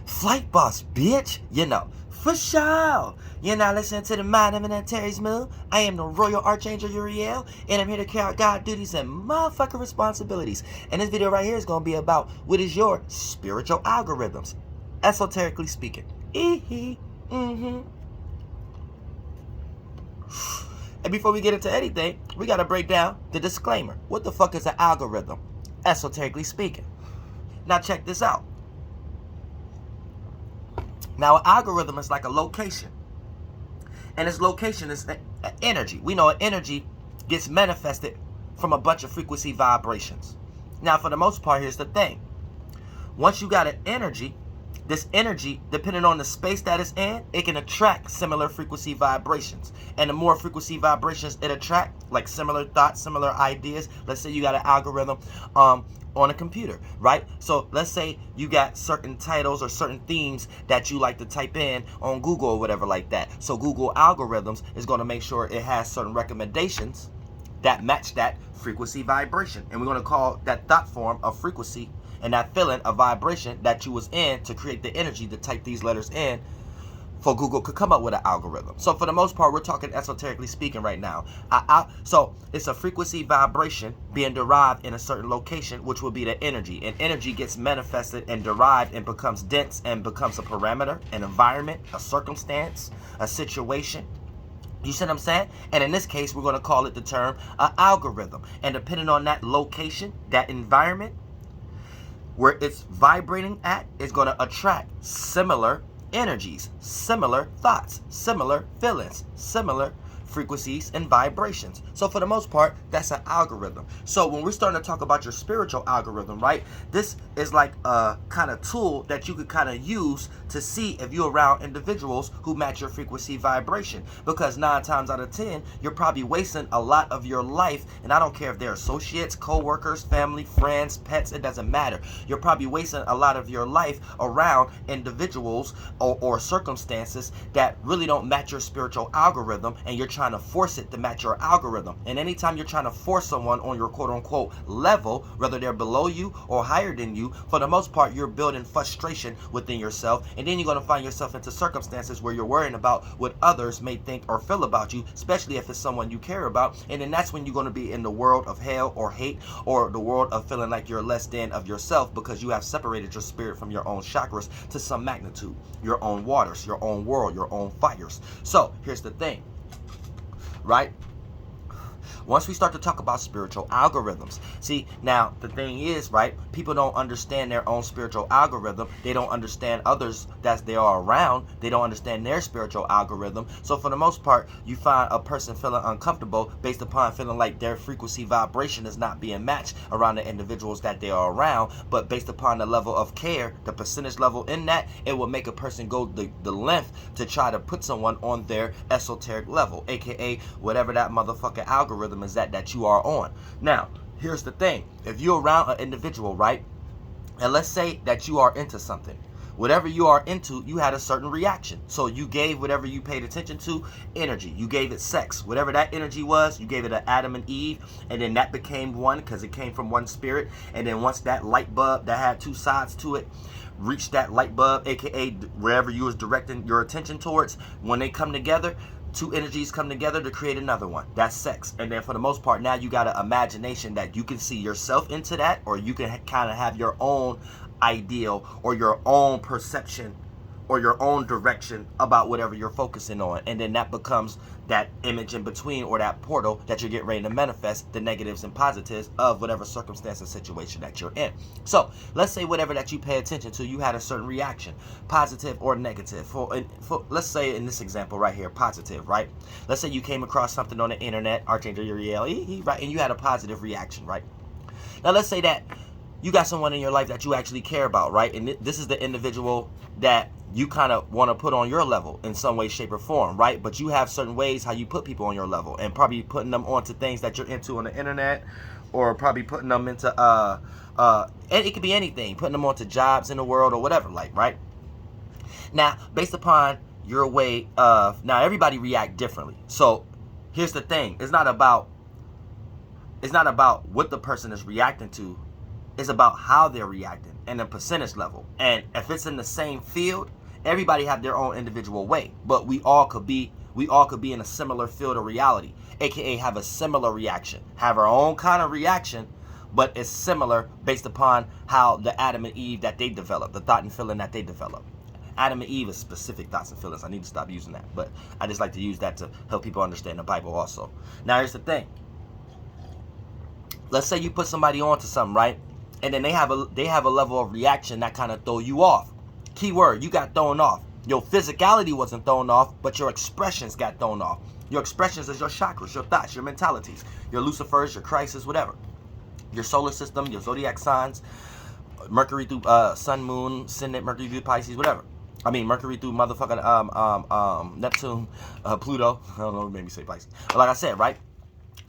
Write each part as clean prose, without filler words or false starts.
Flight boss, bitch. You know, for sure. You're not listening to the mind of Terry's Moon. I am the Royal Archangel Uriel, and I'm here to carry out God duties and motherfucking responsibilities. And this video right here is going to be about what is your spiritual algorithms, esoterically speaking. And before we get into anything, we got to break down the disclaimer. What the fuck is an algorithm, esoterically speaking? Now check this out. Now, an algorithm is like a location. And its location is energy. We know energy gets manifested from a bunch of frequency vibrations. Now, for the most part, here's the thing. Once you got an energy, this energy, depending on the space that it's in, it can attract similar frequency vibrations. And the more frequency vibrations it attracts, like similar thoughts, similar ideas. Let's say you got an algorithm on a computer, right? So let's say you got certain titles or certain themes that you like to type in on Google or whatever like that. So Google algorithms is going to make sure it has certain recommendations that match that frequency vibration. And we're going to call that thought form a frequency, and that feeling a vibration that you was in to create the energy to type these letters in for Google could come up with an algorithm. So for the most part, we're talking esoterically speaking right now. So it's a frequency vibration being derived in a certain location, which will be the energy. And energy gets manifested and derived and becomes dense and becomes a parameter, an environment, a circumstance, a situation. You see what I'm saying? And in this case, we're going to call it the term algorithm. And depending on that location, that environment, where it's vibrating at, is going to attract similar energies, similar thoughts, similar feelings, similar frequencies and vibrations. So for the most part, that's an algorithm. So when we're starting to talk about your spiritual algorithm, right, this is like a kind of tool that you could kind of use to see if you're around individuals who match your frequency vibration. Because 9 times out of 10, you're probably wasting a lot of your life, and I don't care if they're associates, co-workers, family, friends, pets, it doesn't matter. You're probably wasting a lot of your life around individuals or circumstances that really don't match your spiritual algorithm, and you're trying to force it to match your algorithm. And anytime you're trying to force someone on your quote-unquote level, whether they're below you or higher than you, for the most part, you're building frustration within yourself, and then you're going to find yourself into circumstances where you're worrying about what others may think or feel about you, especially if it's someone you care about. And then that's when you're going to be in the world of hell or hate, or the world of feeling like you're less than of yourself, because you have separated your spirit from your own chakras to some magnitude, your own waters, your own world, your own fires. So here's the thing, right? Once we start to talk about spiritual algorithms, see, now the thing is, right, people don't understand their own spiritual algorithm. They don't understand others that they are around. They don't understand their spiritual algorithm. So for the most part, you find a person feeling uncomfortable based upon feeling like their frequency vibration is not being matched around the individuals that they are around. But based upon the level of care, the percentage level in that, it will make a person go the length to try to put someone on their esoteric level, aka whatever that motherfucking algorithm is that you are on. Now, here's the thing. If you're around an individual, right, and let's say that you are into something, whatever you are into, you had a certain reaction. So you gave whatever you paid attention to energy. You gave it sex. Whatever that energy was, you gave it to Adam and Eve, and then that became one because it came from one spirit. And then once that light bulb that had 2 sides to it reached that light bulb, aka wherever you was directing your attention towards, when they come together, 2 energies come together to create another one. That's sex. And then for the most part, now you got an imagination that you can see yourself into that, or you can kind of have your own ideal or your own perception or your own direction about whatever you're focusing on. And then that becomes that image in between, or that portal that you're getting ready to manifest the negatives and positives of whatever circumstance or situation that you're in. So let's say whatever that you pay attention to, you had a certain reaction, positive or negative. For let's say in this example right here, positive, right? Let's say you came across something on the internet, Archangel Uriel, right, and you had a positive reaction, right? Now let's say that you got someone in your life that you actually care about, right? And this is the individual that you kind of want to put on your level in some way, shape, or form, right? But you have certain ways how you put people on your level, and probably putting them onto things that you're into on the internet, or probably putting them into and it could be anything, putting them onto jobs in the world or whatever, like, right? Now, based upon your way of, now everybody react differently. So here's the thing. It's not about what the person is reacting to. It's about how they're reacting and the percentage level. And if it's in the same field, everybody have their own individual way, but we all could be in a similar field of reality, aka have a similar reaction, have our own kind of reaction, but it's similar based upon how the Adam and Eve that they developed, the thought and feeling that they developed. Adam and Eve is specific thoughts and feelings. I need to stop using that, but I just like to use that to help people understand the Bible also. Now here's the thing. Let's say you put somebody on to something, right? And then they have a level of reaction that kind of throw you off. Key word, you got thrown off. Your physicality wasn't thrown off, but your expressions got thrown off. Your expressions is your chakras, your thoughts, your mentalities, your Lucifers, your Christs, whatever. Your solar system, your zodiac signs, Mercury through Sun, Moon, Ascendant, Mercury through Pisces, whatever. I mean, Mercury through motherfucking Neptune, Pluto. I don't know what made me say Pisces. But like I said, right?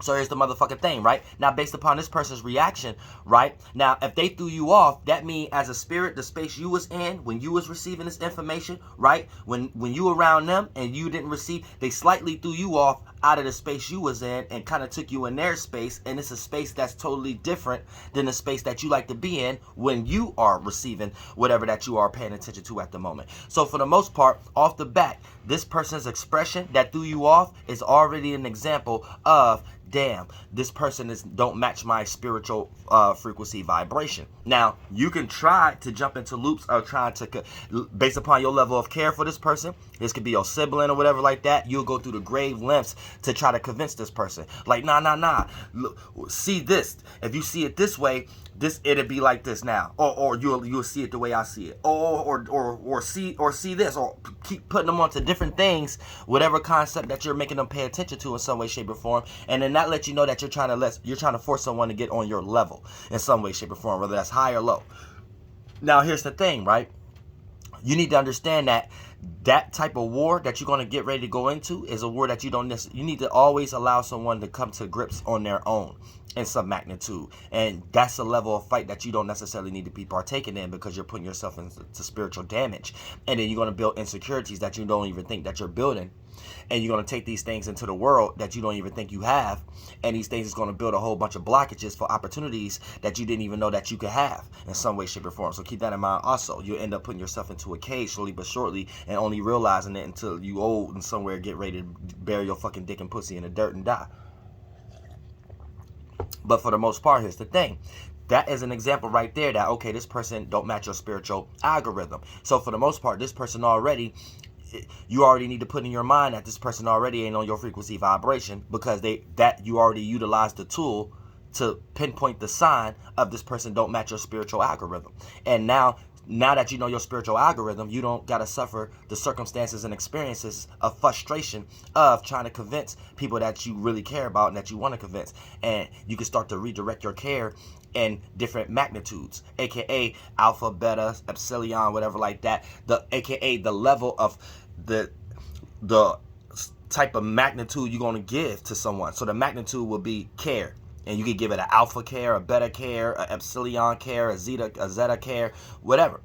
So here's the motherfucking thing, right? Now, based upon this person's reaction, right? Now, if they threw you off, that means as a spirit, the space you was in, when you was receiving this information, right? When you around them and you didn't receive, they slightly threw you off out of the space you was in and kind of took you in their space. And it's a space that's totally different than the space that you like to be in when you are receiving whatever that you are paying attention to at the moment. So for the most part, off the bat, this person's expression that threw you off is already an example of, damn, this person don't match my spiritual frequency vibration. Now, you can try to jump into loops of trying to, based upon your level of care for this person, this could be your sibling or whatever like that, you'll go through the grave lengths to try to convince this person. Like, nah. Look, see this. If you see it this way, it'll be like this now, or you'll see it the way I see it, or see this, or keep putting them onto different things, whatever concept that you're making them pay attention to in some way, shape, or form, and then that lets you know that you're trying to force someone to get on your level in some way, shape, or form, whether that's high or low. Now here's the thing, right? You need to understand that type of war that you're going to get ready to go into is a war that you need to always allow someone to come to grips on their own in some magnitude. And that's a level of fight that you don't necessarily need to be partaking in, because you're putting yourself into spiritual damage. And then you're going to build insecurities that you don't even think that you're building. And you're going to take these things into the world that you don't even think you have. And these things is going to build a whole bunch of blockages for opportunities that you didn't even know that you could have in some way, shape, or form. So keep that in mind also. You'll end up putting yourself into a cage slowly but surely, and only realizing it until you old and somewhere get ready to bury your fucking dick and pussy in the dirt and die. But for the most part, here's the thing. That is an example right there that, okay, this person don't match your spiritual algorithm. So for the most part, this person already, you already need to put in your mind that this person already ain't on your frequency vibration, because you already utilized the tool to pinpoint the sign of this person don't match your spiritual algorithm. And now that you know your spiritual algorithm, you don't got to suffer the circumstances and experiences of frustration of trying to convince people that you really care about and that you want to convince. And you can start to redirect your care in different magnitudes, aka alpha, beta, epsilon, whatever like that. AKA the level of the type of magnitude you're going to give to someone. So the magnitude will be care. And you could give it an alpha care, a beta care, a epsilon care, a zeta care, whatever.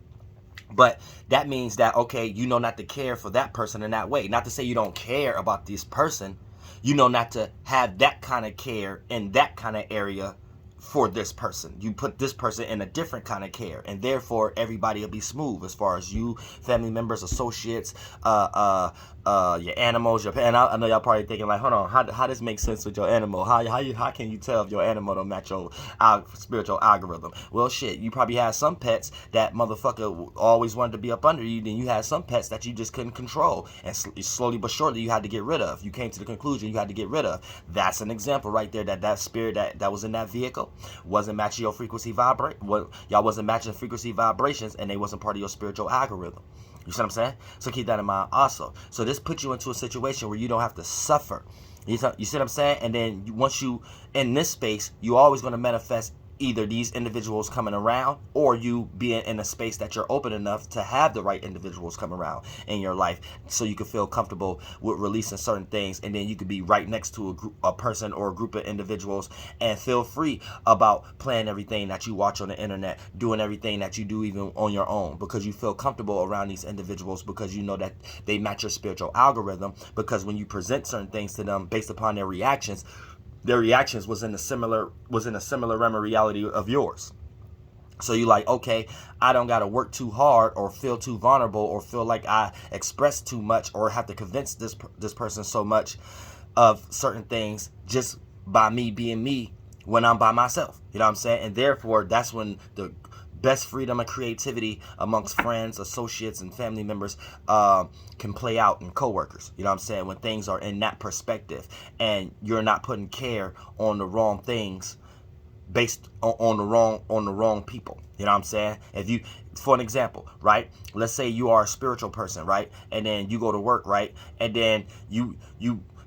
But that means that, okay, you know not to care for that person in that way. Not to say you don't care about this person. You know not to have that kind of care in that kind of area for this person. You put this person in a different kind of care, and therefore everybody will be smooth as far as you, family members, associates, your animals, your pet. And I know y'all probably thinking like, hold on, how does make sense with your animal? How can you tell if your animal don't match your spiritual algorithm? Well, shit, you probably had some pets that motherfucker always wanted to be up under you. Then you had some pets that you just couldn't control, and slowly but surely you had to get rid of. You came to the conclusion you had to get rid of. That's an example right there, that spirit that was in that vehicle wasn't matching your frequency y'all wasn't matching frequency vibrations, and they wasn't part of your spiritual algorithm. You see what I'm saying? So keep that in mind also. So this puts you into a situation where you don't have to suffer. You see what I'm saying? And then once you in this space, you're always going to manifest either these individuals coming around, or you being in a space that you're open enough to have the right individuals come around in your life, so you can feel comfortable with releasing certain things. And then you could be right next to a person or a group of individuals and feel free about playing everything that you watch on the internet, doing everything that you do even on your own, because you feel comfortable around these individuals, because you know that they match your spiritual algorithm. Because when you present certain things to them based upon their reactions was in a similar realm of reality of yours. So you like, okay, I don't got to work too hard or feel too vulnerable or feel like I express too much or have to convince this person so much of certain things just by me being me when I'm by myself. You know what I'm saying? And therefore, that's when the best freedom and creativity amongst friends, associates, and family members can play out, and coworkers. You know what I'm saying? When things are in that perspective and you're not putting care on the wrong things based on the wrong people. You know what I'm saying? If you, for an example, right? Let's say you are a spiritual person, right? And then you go to work, right? And then you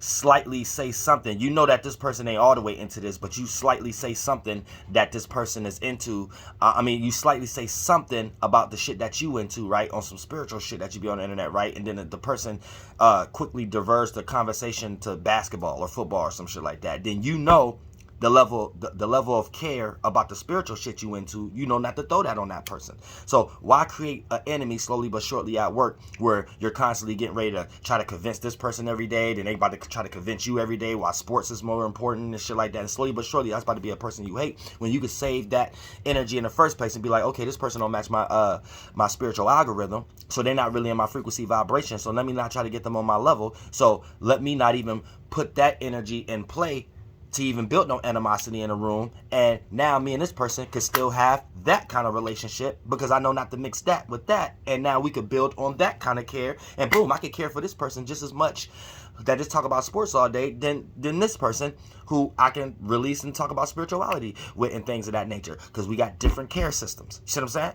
slightly say something. You know that this person ain't all the way into this, but you slightly say something that this person is into. You slightly say something about the shit that you into, right? On some spiritual shit that you be on the internet, right? And then the person quickly diverts the conversation to basketball or football or some shit like that. Then you know the level of care about the spiritual shit you into, you know not to throw that on that person. So why create an enemy slowly but surely at work where you're constantly getting ready to try to convince this person every day, then they about to try to convince you every day why sports is more important and shit like that. And slowly but surely that's about to be a person you hate, when you could save that energy in the first place and be like, okay, this person don't match my my spiritual algorithm, so they're not really in my frequency vibration, so let me not try to get them on my level, so let me not even put that energy in play to even build no animosity in a room. And now me and this person could still have that kind of relationship because I know not to mix that with that. And now we could build on that kind of care. And boom, I could care for this person just as much that just talk about sports all day than this person who I can release and talk about spirituality with and things of that nature, because we got different care systems. You see what I'm saying?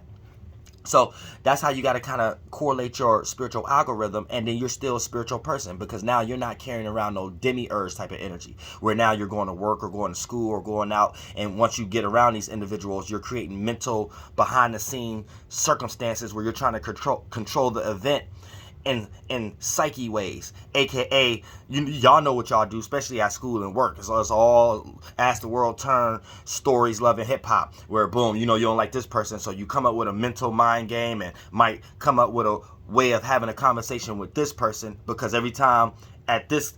So that's how you got to kind of correlate your spiritual algorithm, and then you're still a spiritual person, because now you're not carrying around no demiurge type of energy where now you're going to work or going to school or going out, and once you get around these individuals, you're creating mental behind the scene circumstances where you're trying to control the event in psyche ways, aka y'all know what y'all do, especially at school and work. So it's all Ask the World Turn stories, love, and hip hop, where boom, you know you don't like this person, so you come up with a mental mind game and might come up with a way of having a conversation with this person, because every time at this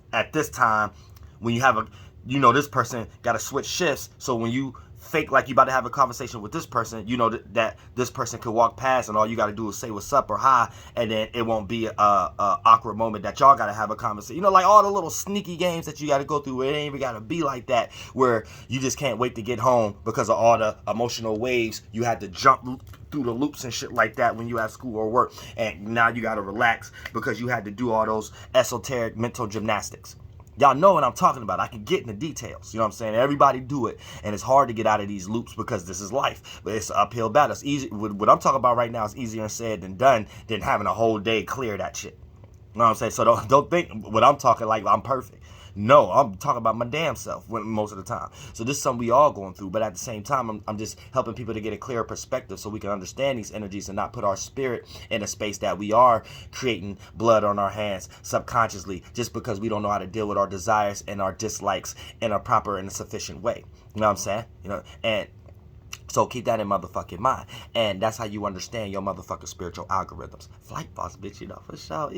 time when you have a, you know, this person got to switch shifts, so when you fake like you about to have a conversation with this person, you know that this person could walk past and all you got to do is say what's up or hi, and then it won't be a awkward moment that y'all got to have a conversation. You know, like all the little sneaky games that you got to go through. It ain't even got to be like that where you just can't wait to get home because of all the emotional waves you had to jump through the loops and shit like that when you at school or work, and now you got to relax because you had to do all those esoteric mental gymnastics. Y'all know what I'm talking about. I can get in the details. You know what I'm saying? Everybody do it. And it's hard to get out of these loops because this is life. But it's an uphill battle. It's easy. What I'm talking about right now is easier said than done than having a whole day clear that shit. You know what I'm saying? So don't think what I'm talking like I'm perfect. No, I'm talking about my damn self most of the time. So this is something we all going through. But at the same time, I'm just helping people to get a clearer perspective so we can understand these energies and not put our spirit in a space that we are creating blood on our hands subconsciously just because we don't know how to deal with our desires and our dislikes in a proper and a sufficient way. You know what I'm saying? You know, and so keep that in motherfucking mind. And that's how you understand your motherfucking spiritual algorithms. Flight boss, bitch, you know, for sure.